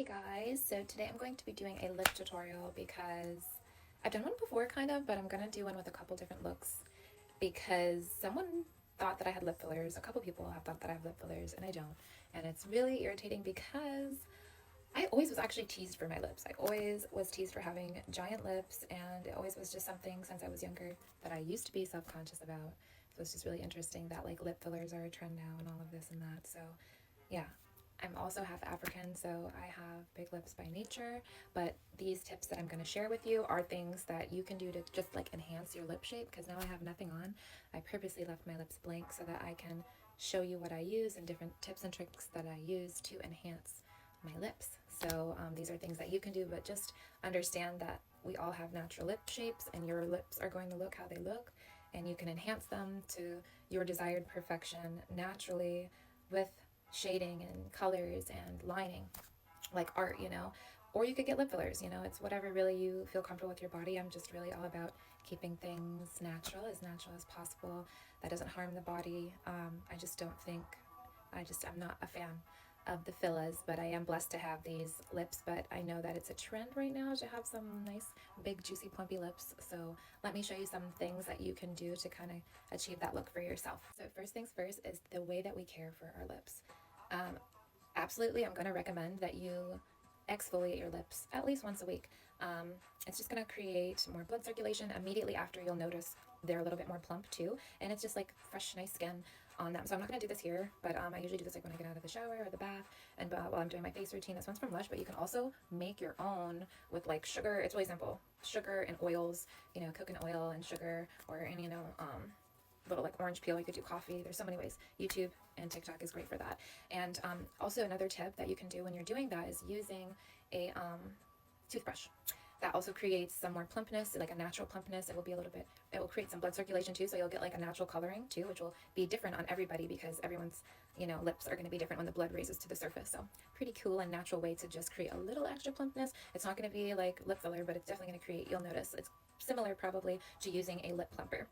Hey guys, so today I'm going to be doing a lip tutorial because I've done one before kind of, but I'm going to do one with a couple different looks because someone thought that I had lip fillers. A couple people have thought that I have lip fillers and I don't. And it's really irritating because I always was actually teased for my lips. I always was teased for having giant lips, and it always was just something since I was younger that I used to be self-conscious about. So it's just really interesting that like lip fillers are a trend now and all of this and that. So yeah, I'm also half African, so I have big lips by nature, but these tips that I'm going to share with you are things that you can do to just like enhance your lip shape because now I have nothing on. I purposely left my lips blank so that I can show you what I use and different tips and tricks that I use to enhance my lips. So these are things that you can do, but just understand that we all have natural lip shapes and your lips are going to look how they look, and you can enhance them to your desired perfection naturally with shading and colors and lining, like art, Or you could get lip fillers, it's whatever really you feel comfortable with your body. I'm just really all about keeping things natural as possible. That doesn't harm the body. I just don't think, I'm not a fan of the fillers, but I am blessed to have these lips. But I know that it's a trend right now to have some nice, big, juicy, plumpy lips. So let me show you some things that you can do to kind of achieve that look for yourself. So first things first is the way that we care for our lips. Um, Absolutely, I'm going to recommend that you exfoliate your lips at least once a week. It's just going to create more blood circulation. Immediately after, you'll notice they're a little bit more plump too, and it's just like fresh, nice skin on them. So I'm not going to do this here, but I usually do this like when I get out of the shower or the bath, and while I'm doing my face routine. This one's from Lush, but you can also make your own with like sugar. It's really simple: sugar and oils. Coconut oil and sugar, or any little like orange peel. You could do coffee. There's so many ways. YouTube and TikTok is great for that. And also another tip that you can do when you're doing that is using a toothbrush. That also creates some more plumpness, like a natural plumpness. It will create some blood circulation too, so you'll get like a natural coloring too, which will be different on everybody because everyone's, lips are going to be different when the blood raises to the surface. So pretty cool and natural way to just create a little extra plumpness. It's not going to be like lip filler, but it's definitely going to create, you'll notice, it's similar probably to using a lip plumper.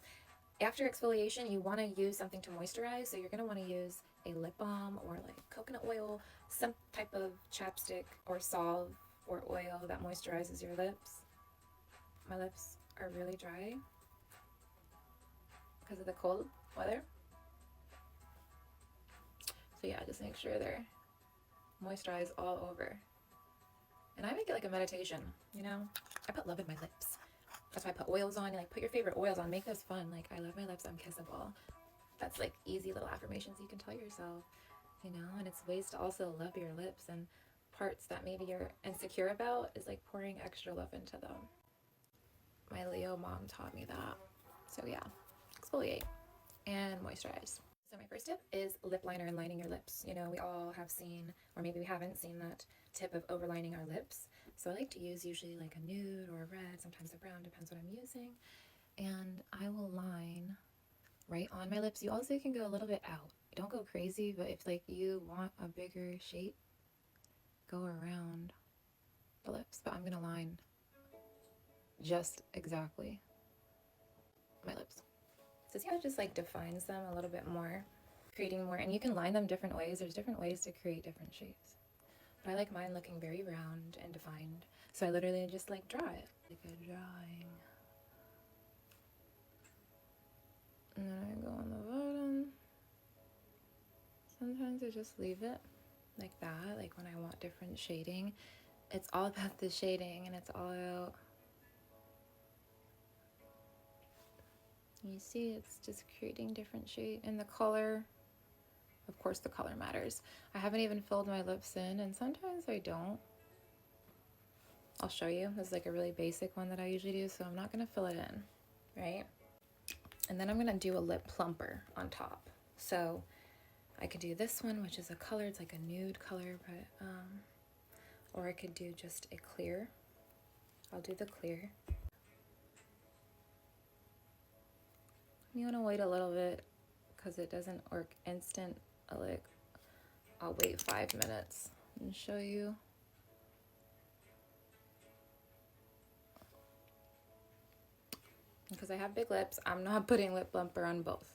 After exfoliation, you want to use something to moisturize, so you're going to want to use a lip balm or like coconut oil, some type of chapstick or salve or oil that moisturizes your lips. My lips are really dry because of the cold weather. So yeah, just make sure they're moisturized all over. And I make it like a meditation, I put love in my lips. That's why I put oils on. Like, put your favorite oils on. Make this fun. Like, I love my lips. I'm kissable. That's like easy little affirmations you can tell yourself, and it's ways to also love your lips, and parts that maybe you're insecure about is like pouring extra love into them. My Leo mom taught me that. So yeah, exfoliate and moisturize. So my first tip is lip liner and lining your lips. We all have seen, or maybe we haven't seen, that tip of overlining our lips. So I like to use usually like a nude or a red, sometimes a brown, depends what I'm using. And I will line right on my lips. You also can go a little bit out. Don't go crazy, but if like you want a bigger shape, go around the lips. But I'm gonna line just exactly my lips. So see how it just like defines them a little bit more, creating more, and you can line them different ways. There's different ways to create different shapes. But I like mine looking very round and defined. So I literally just like draw it, like a drawing. And then I go on the bottom. Sometimes I just leave it like that, like when I want different shading. It's all about the shading, and it's all about, you see, it's just creating different shade. And the color, of course the color matters. I haven't even filled my lips in, and sometimes I don't. I'll show you. This is like a really basic one that I usually do, so I'm not going to fill it in, right? And then I'm going to do a lip plumper on top. So I could do this one, which is a color. It's like a nude color, but or I could do just a clear. I'll do the clear. You want to wait a little bit because it doesn't work instant. I'll wait 5 minutes and show you. Because I have big lips, I'm not putting lip plumper on both.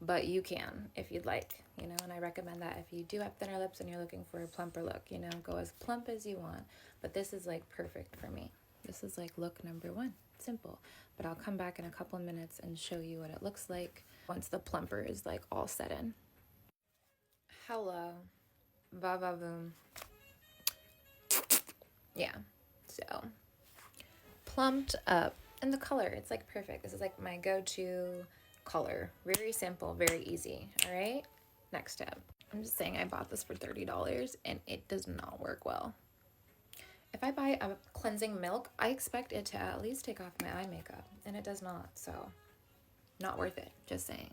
but you can if you'd like, you know, and I recommend that if you do have thinner lips and you're looking for a plumper look, you know, go as plump as you want. But this is like perfect for me. This is like look number one, simple. But I'll come back in a couple of minutes and show you what it looks like once the plumper is like all set in. Hello, va va boom. Yeah, so plumped up, and the color, it's like perfect. This is like my go-to color. Very simple, very easy. All right, next step. I'm just saying I bought this for $30 and it does not work well. If I buy a cleansing milk, I expect it to at least take off my eye makeup, and it does not, so not worth it, just saying.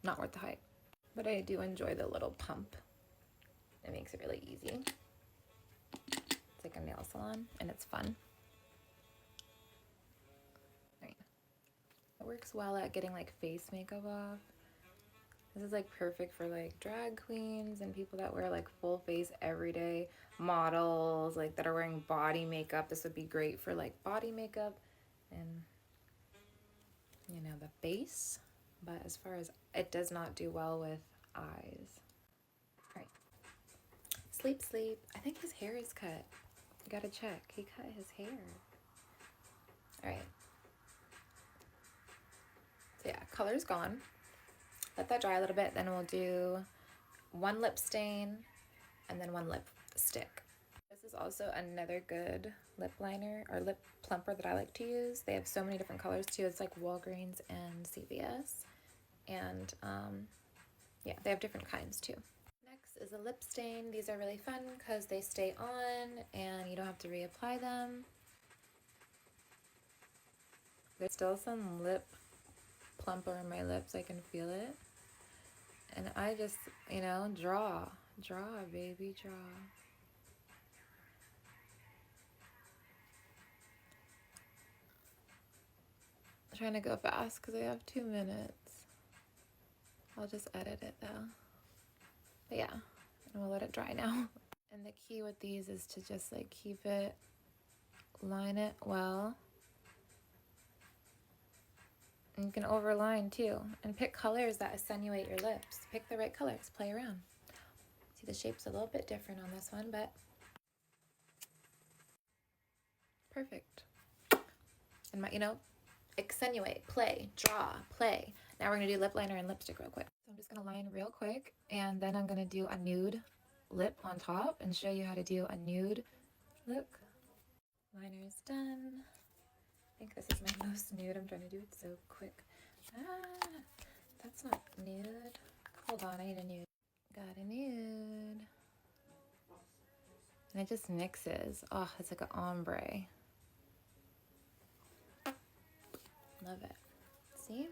Not worth the hype. But I do enjoy the little pump. It makes it really easy. It's like a nail salon, and it's fun. Right. It works well at getting like face makeup off. This is like perfect for like drag queens and people that wear like full face every day, models like that are wearing body makeup. This would be great for like body makeup and, you know, the face. But as far as it does not do well with eyes. All right. Sleep, sleep. I think his hair is cut. You gotta check. He cut his hair. All right. So yeah, color's gone. Let that dry a little bit, then we'll do one lip stain and then one lipstick. This is also another good lip liner or lip plumper that I like to use. They have so many different colors too. It's like Walgreens and CVS. And yeah, they have different kinds too. Next is a lip stain. These are really fun because they stay on and you don't have to reapply them. There's still some lip plumper on my lips. I can feel it. And I just, you know, draw, baby, draw. I'm trying to go fast because I have 2 minutes. I'll just edit it though. But yeah, and we'll let it dry now. And the key with these is to just like keep it, line it well. And you can overline too. And pick colors that accentuate your lips. Pick the right colors, play around. See, the shape's a little bit different on this one, but perfect. And my, you know, accentuate, play, draw, play. Now we're gonna do lip liner and lipstick real quick. So I'm just gonna line real quick, and then I'm gonna do a nude lip on top and show you how to do a nude look. Liner is done. I think this is my most nude. I'm trying to do it so quick. Ah, that's not nude. Hold on, I need a nude. Got a nude. And it just mixes. Oh, it's like an ombre. Love it. See?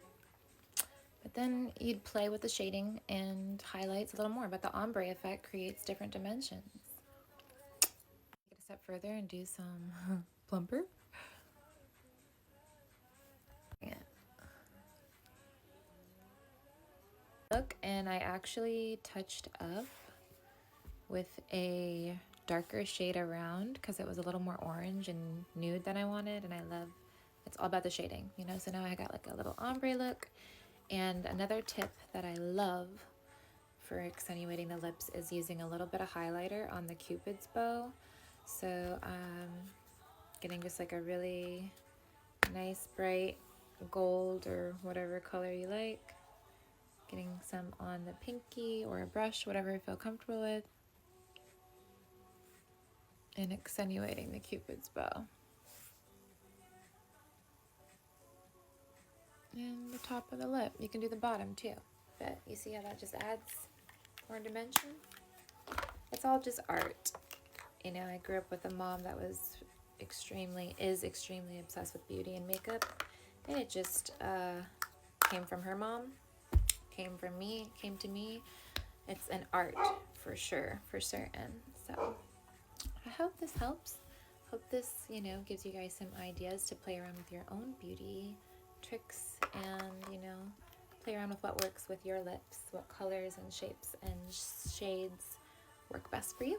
But then you'd play with the shading and highlights a little more, but the ombre effect creates different dimensions. Take it a step further and do some plumper. Yeah. Look, and I actually touched up with a darker shade around because it was a little more orange and nude than I wanted, and I love, it's all about the shading, you know. So now I got like a little ombre look. And another tip that I love for accentuating the lips is using a little bit of highlighter on the Cupid's bow. So getting just like a really nice bright gold or whatever color you like, getting some on the pinky or a brush, whatever I feel comfortable with, and accentuating the Cupid's bow. And the top of the lip. You can do the bottom too, but you see how that just adds more dimension? It's all just art. You know, I grew up with a mom that was extremely obsessed with beauty and makeup, and it just came from her mom, came from me, came to me. It's an art for sure, for certain. So I hope this helps. Hope this, you know, gives you guys some ideas to play around with your own beauty tricks and, you know, play around with what works with your lips, what colors and shapes and shades work best for you.